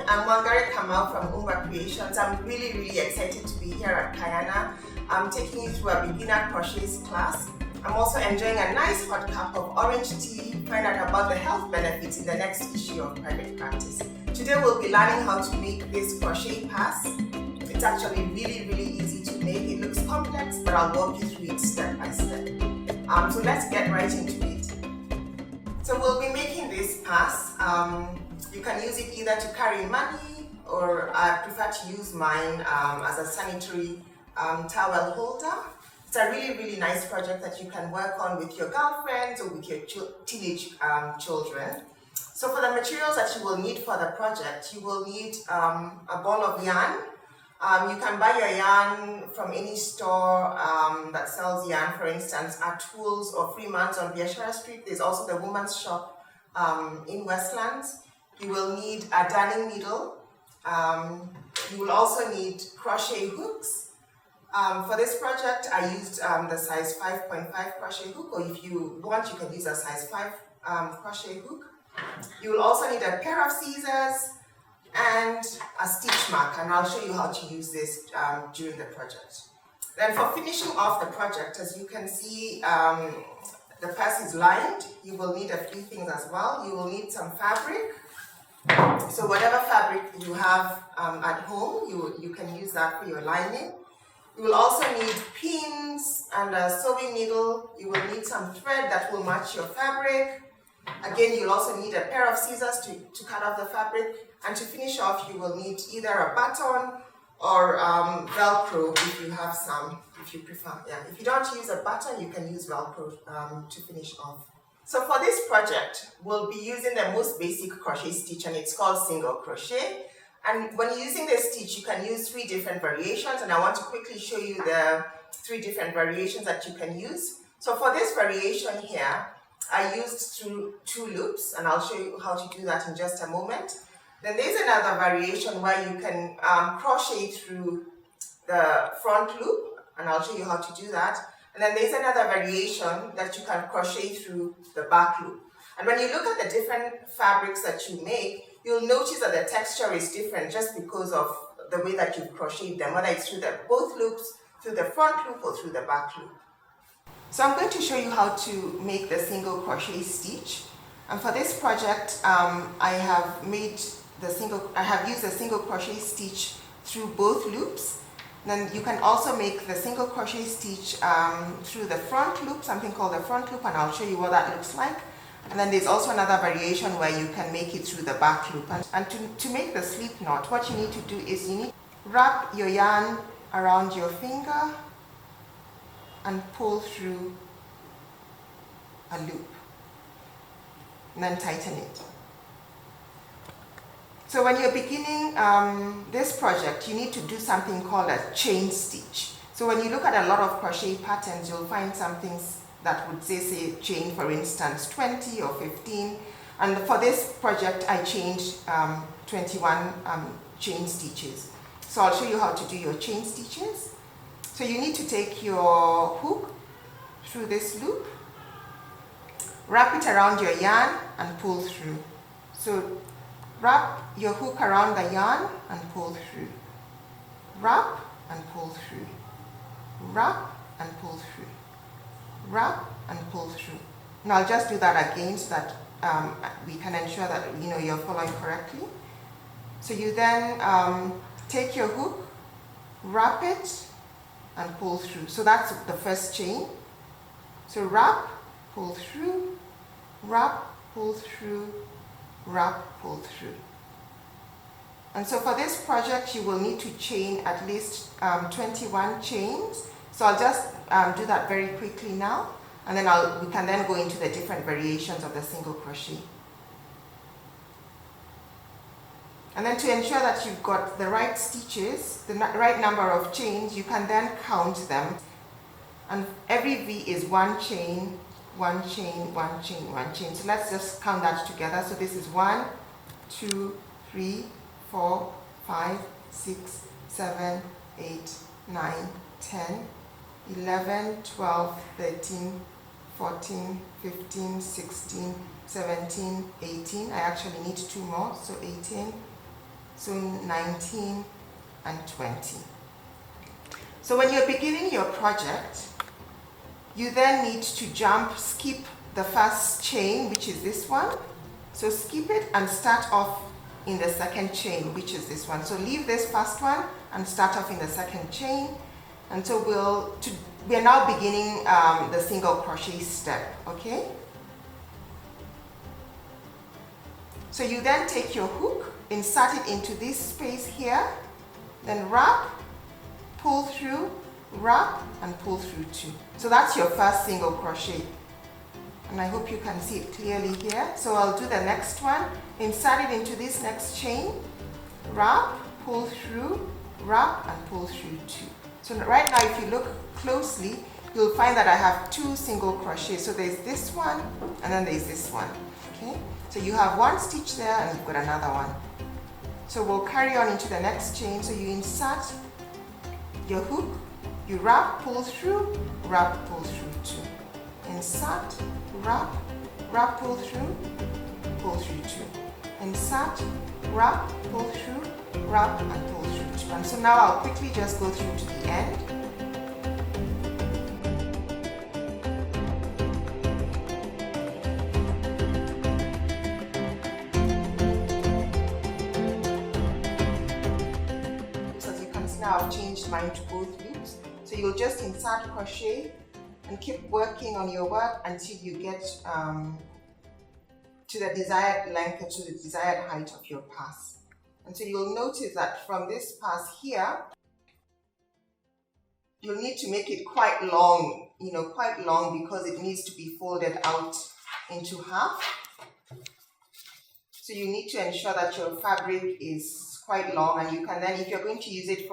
I'm Wangari Kamau from Umba Creations. I'm really excited to be here at Kayana. I'm taking you through a beginner crochets class. I'm also enjoying a nice hot cup of orange tea, find out about the health benefits in the next issue of Private Practice. Today we'll be learning how to make this crochet pass. It's actually really easy to make. It looks complex, but I'll walk you through it step by step. So let's get right into it. So we'll be making this pass. You can use it either to carry money, or I prefer to use mine as a sanitary towel holder. It's a really nice project that you can work on with your girlfriends or with your teenage children. So for the materials that you will need for the project, you will need a ball of yarn. You can buy your yarn from any store that sells yarn. For instance, at Tools or Freeman's on Biashara Street. There's also the woman's shop in Westlands. You will need a darning needle. You will also need crochet hooks. For this project, I used the size 5.5 crochet hook, or if you want, you can use a size 5 crochet hook. You will also need a pair of scissors and a stitch marker, and I'll show you how to use this during the project. Then for finishing off the project, as you can see, the pass is lined. You will need a few things as well. You will need some fabric. So whatever fabric you have at home, you can use that for your lining. You will also need pins and a sewing needle. You will need some thread that will match your fabric. Again, you'll also need a pair of scissors to cut off the fabric. And to finish off, you will need either a button or Velcro if you have some, if you prefer. Yeah, if you don't use a button, you can use Velcro to finish off. So for this project, we'll be using the most basic crochet stitch, and it's called single crochet. And when you're using this stitch, you can use 3 different variations, and I want to quickly show you the 3 different variations that you can use. So for this variation here, I used 2 loops, and I'll show you how to do that in just a moment. Then there's another variation where you can crochet through the front loop, and I'll show you how to do that. And then there's another variation that you can crochet through the back loop. And when you look at the different fabrics that you make, you'll notice that the texture is different just because of the way that you've crocheted them, whether it's through both loops, through the front loop or through the back loop. So I'm going to show you how to make the single crochet stitch. And for this project, I have used the single crochet stitch through both loops. Then you can also make the single crochet stitch through the front loop, something called the front loop, and I'll show you what that looks like. And then there's also another variation where you can make it through the back loop. And to make the slip knot, what you need to do is you need to wrap your yarn around your finger and pull through a loop, and then tighten it. So when you're beginning this project, you need to do something called a chain stitch. So when you look at a lot of crochet patterns, you'll find some things that would say chain, for instance, 20 or 15. And for this project, I changed 21 chain stitches. So I'll show you how to do your chain stitches. So you need to take your hook through this loop, wrap it around your yarn and pull through. So wrap your hook around the yarn and pull through. Wrap and pull through. Wrap and pull through. Wrap and pull through. Now I'll just do that again so that we can ensure that you're following correctly. So you then take your hook, wrap it and pull through. So that's the first chain. So wrap, pull through, wrap, pull through, wrap, pull through. And so for this project, you will need to chain at least 21 chains. So I'll just do that very quickly now, and then we can then go into the different variations of the single crochet. And then to ensure that you've got the right stitches, the right number of chains, you can then count them. And every V is 1 chain, 1 chain, 1 chain, 1 chain. So let's just count that together. So this is 1, 2, 3, 4, 5, 6, 7, 8, 9, 10, 11, 12, 13, 14, 15, 16, 17, 18. I actually need 2 more, so 18, So 19 and 20. So when you're beginning your project, you then need to skip the first chain, which is this one. So skip it and start off in the second chain, which is this one. So leave this first one and start off in the second chain. And so we're now beginning the single crochet step, okay? So you then take your hook, insert it into this space here, then wrap, pull through, wrap, and pull through 2. So that's your first single crochet. And I hope you can see it clearly here. So I'll do the next one, insert it into this next chain, wrap, pull through, wrap, and pull through 2. So right now, if you look closely, you'll find that I have 2 single crochets. So there's this one, and then there's this one, okay? So you have 1 stitch there, and you've got another one. So we'll carry on into the next chain. So you insert your hook, you wrap, pull through, wrap, pull through 2. Insert, wrap, wrap, pull through 2. Insert, wrap, pull through, wrap, and pull through 2. And so now I'll quickly just go through to the end. So as you can see now, I've changed mine to both loops. So you'll just insert crochet and keep working on your work until you get to the desired length or to the desired height of your pass. And so you'll notice that from this pass here, you'll need to make it quite long, quite long, because it needs to be folded out into half. So you need to ensure that your fabric is quite long, and you can then, if you're going to use it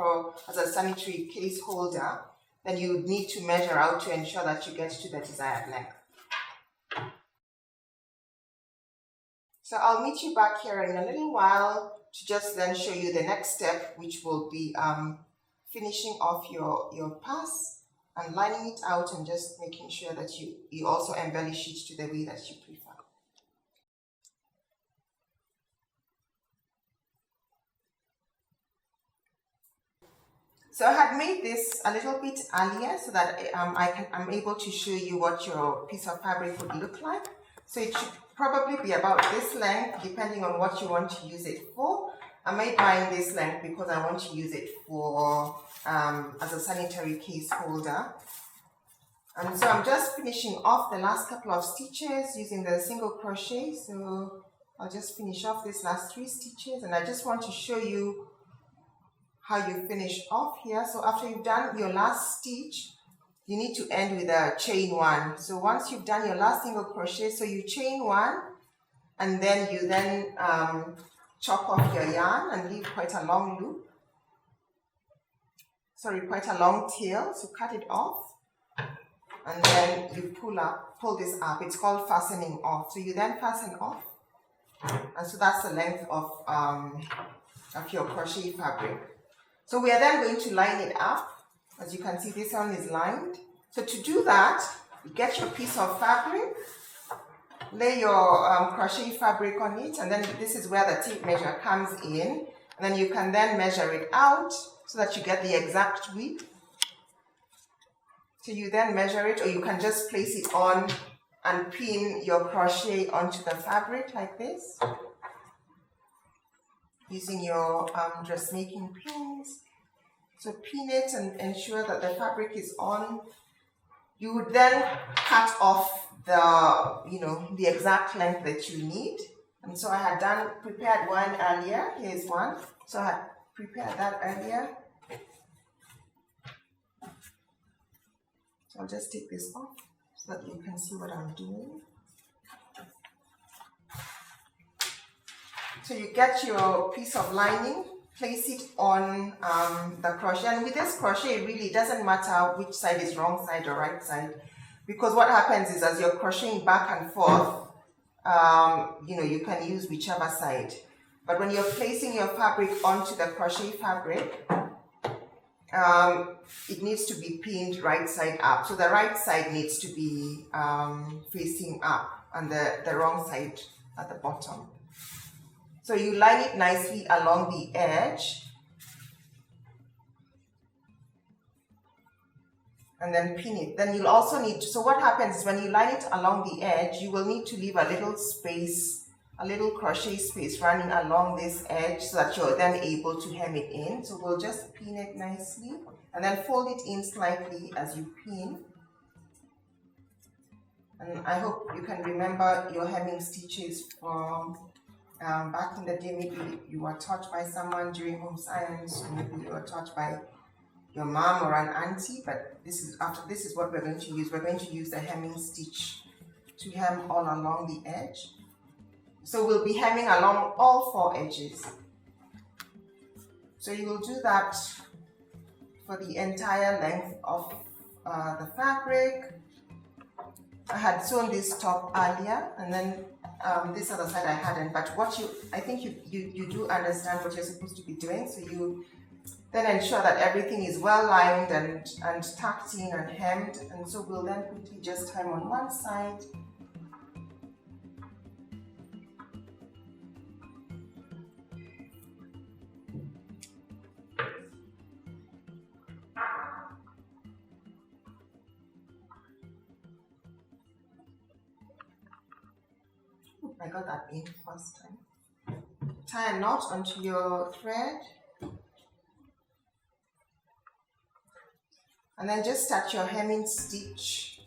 as a sanitary case holder, then you would need to measure out to ensure that you get to the desired length. So I'll meet you back here in a little while to just then show you the next step, which will be finishing off your pass and lining it out and just making sure that you also embellish it to the way that you prefer. So I had made this a little bit earlier so that I'm able to show you what your piece of fabric would look like. So it should probably be about this length, depending on what you want to use it for. I made mine this length because I want to use it for as a sanitary case holder. And so I'm just finishing off the last couple of stitches using the single crochet. So I'll just finish off these last 3 stitches, and I just want to show you how you finish off here. So after you've done your last stitch, you need to end with a chain 1. So once you've done your last single crochet, so you chain 1, and then you chop off your yarn and leave quite a long loop. Sorry, quite a long tail. So cut it off, and then you pull this up. It's called fastening off. So you then fasten off, and so that's the length of your crochet fabric. So we are then going to line it up. As you can see, this one is lined. So to do that, you get your piece of fabric, lay your crochet fabric on it, and then this is where the tape measure comes in. And then you can then measure it out so that you get the exact width. So you then measure it, or you can just place it on and pin your crochet onto the fabric like this, using your dressmaking pins. So pin it and ensure that the fabric is on. You would then cut off the exact length that you need. And so I had prepared one earlier. Here's one. So I had prepared that earlier. So I'll just take this off so that you can see what I'm doing. So you get your piece of lining, place it on the crochet, and with this crochet it really doesn't matter which side is wrong side or right side, because what happens is as you're crocheting back and forth, you can use whichever side. But when you're placing your fabric onto the crochet fabric, it needs to be pinned right side up. So the right side needs to be facing up and the wrong side at the bottom. So So you line it nicely along the edge and then pin it. Then you'll also need, so what happens is when you line it along the edge, you will need to leave a little space, a little crochet space running along this edge so that you're then able to hem it in. So we'll just pin it nicely and then fold it in slightly as you pin. And I hope you can remember your hemming stitches from back in the day. Maybe you were taught by someone during home science, or maybe you were taught by your mom or an auntie, but this is what we're going to use. We're going to use the hemming stitch to hem all along the edge. So we'll be hemming along all 4 edges. So you will do that for the entire length of the fabric. I had sewn this top earlier, and then this other side I hadn't, but I think you do understand what you're supposed to be doing. So you then ensure that everything is well lined and tucked in and hemmed. And so we'll then quickly just hem on one side. I got that in first time. Tie a knot onto your thread. And then just start your hemming stitch.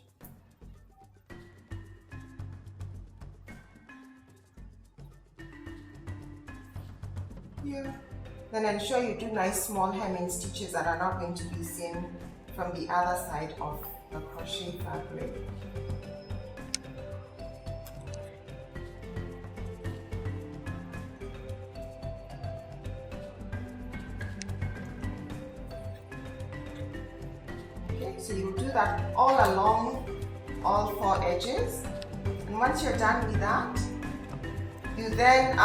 Here. Then ensure you do nice small hemming stitches that are not going to be seen from the other side of the crochet fabric. So you will do that all along all 4 edges, and once you're done with that, you then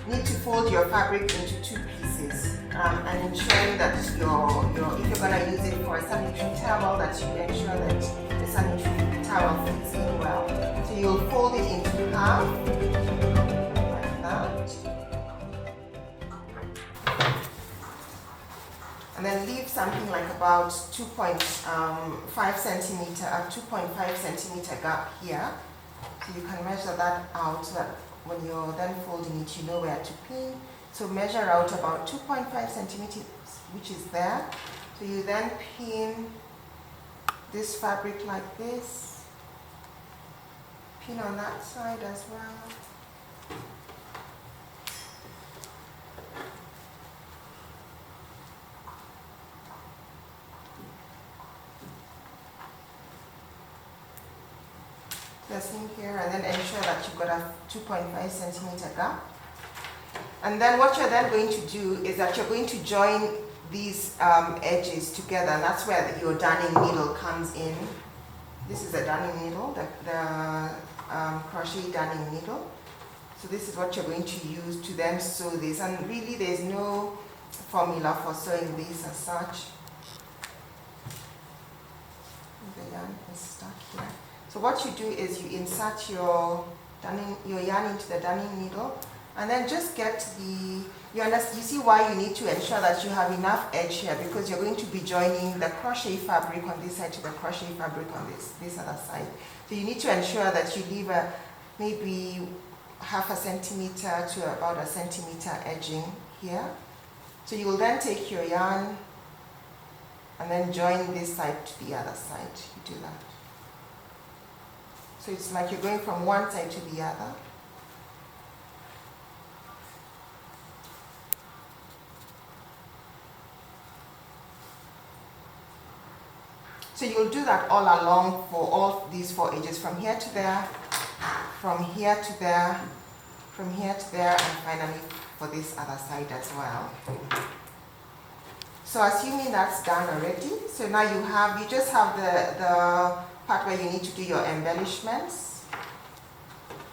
need to fold your fabric into 2 pieces, and ensuring that if you're going to use it for a sanitary towel, that you ensure that the sanitary towel fits in well. So you'll fold it into half like that. And then leave something like about 2.5 centimeter gap here. So you can measure that out so that when you're then folding it, you know where to pin. So measure out about 2.5 centimeters, which is there. So you then pin this fabric like this. Pin on that side as well. Pressing here, and then ensure that you've got a 2.5 centimeter gap. And then what you're then going to do is that you're going to join these edges together, and that's where your darning needle comes in. This is the darning needle, the crochet darning needle. So this is what you're going to use to then sew this, and really there's no formula for sewing this as such. The yarn is stuck here. So what you do is you insert your yarn into the darning needle, and then just get you see why you need to ensure that you have enough edge here, because you're going to be joining the crochet fabric on this side to the crochet fabric on this other side. So you need to ensure that you leave maybe half a centimeter to about a centimeter edging here. So you will then take your yarn and then join this side to the other side. You do that. So it's like you're going from one side to the other. So you'll do that all along for all these 4 edges, from here to there, from here to there, from here to there, and finally for this other side as well. So assuming that's done already, so now you just have the part where you need to do your embellishments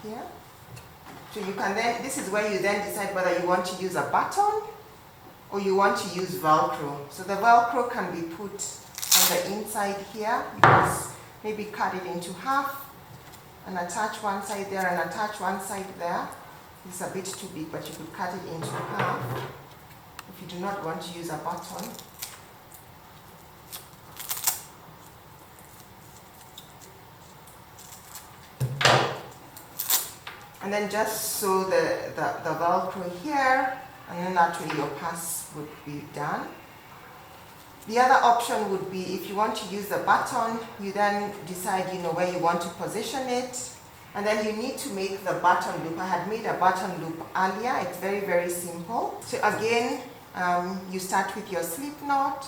here. So you can then, this is where you then decide whether you want to use a button or you want to use Velcro. So the Velcro can be put on the inside here. You just maybe cut it into half and attach one side there and attach one side there. This is a bit too big, but you could cut it into half if you do not want to use a button. And then just sew the Velcro here, and then that way your pass would be done. The other option would be, if you want to use the button, you then decide, where you want to position it. And then you need to make the button loop. I had made a button loop earlier. It's very, very simple. So again, you start with your slip knot.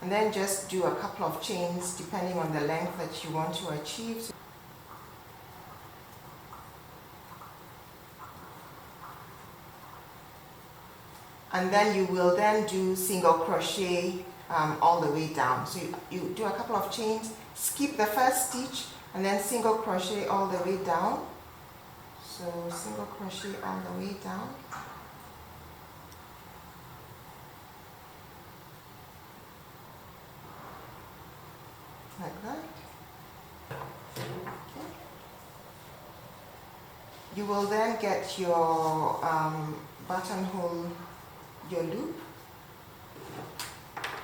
And then just do a couple of chains depending on the length that you want to achieve. And then you will then do single crochet all the way down. So you do a couple of chains, skip the first stitch, and then single crochet all the way down. So single crochet all the way down. Like that. Okay. You will then get your buttonhole, your loop,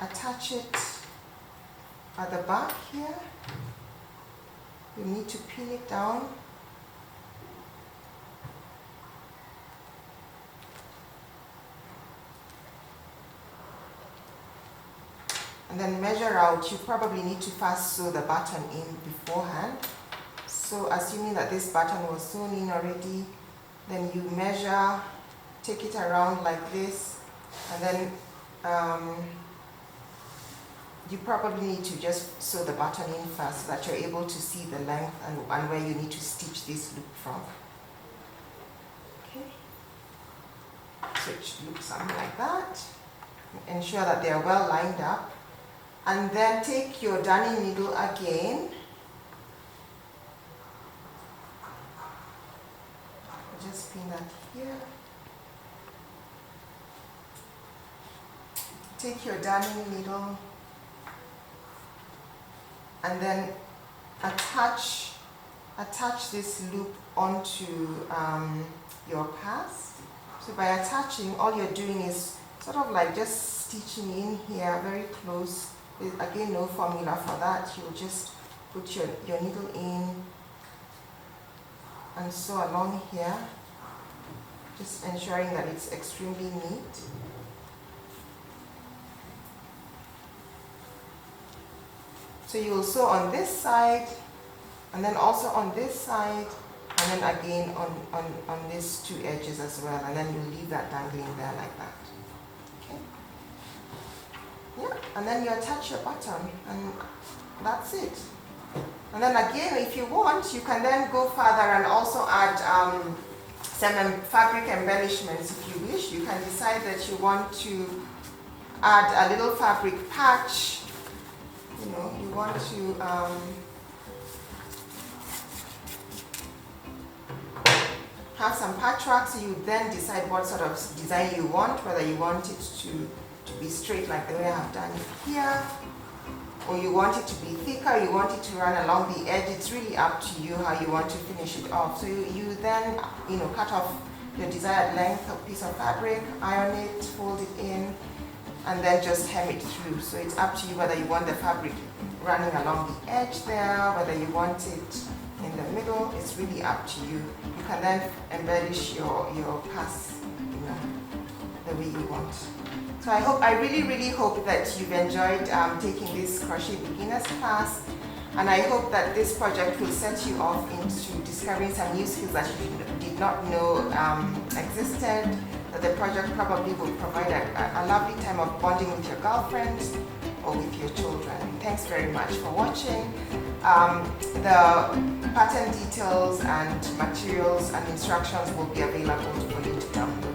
attach it at the back here. You need to pin it down. And then measure out. You probably need to first sew the button in beforehand. So assuming that this button was sewn in already, then you measure, take it around like this, and then you probably need to just sew the button in first so that you're able to see the length and where you need to stitch this loop from. Okay. So it should look something like that. Ensure that they are well lined up. And then take your darning needle again. Just pin that here. Take your darning needle and then attach this loop onto your pass. So by attaching, all you're doing is sort of like just stitching in here very close. Again, no formula for that. You'll just put your needle in and sew along here, just ensuring that it's extremely neat. So you will sew on this side, and then also on this side, and then again on these two edges as well, and then you leave that dangling there like that. Okay. Yeah, and then you attach your button, and that's it. And then again, if you want, you can then go further and also add some fabric embellishments if you wish. You can decide that you want to add a little fabric patch. You want to have some patchwork, so you then decide what sort of design you want, whether you want it to be straight like the way I have done it here, or you want it to be thicker, you want it to run along the edge. It's really up to you how you want to finish it off. So you then cut off your desired length of piece of fabric, iron it, fold it in, and then just hem it through. So it's up to you whether you want the fabric running along the edge there, whether you want it in the middle. It's really up to you. You can then embellish your pass, the way you want. So I really hope that you've enjoyed taking this crochet beginners class, and I hope that this project will set you off into discovering some new skills that you did not know existed. That the project probably will provide a lovely time of bonding with your girlfriends or with your children. Thanks very much for watching. The pattern details and materials and instructions will be available for you to download.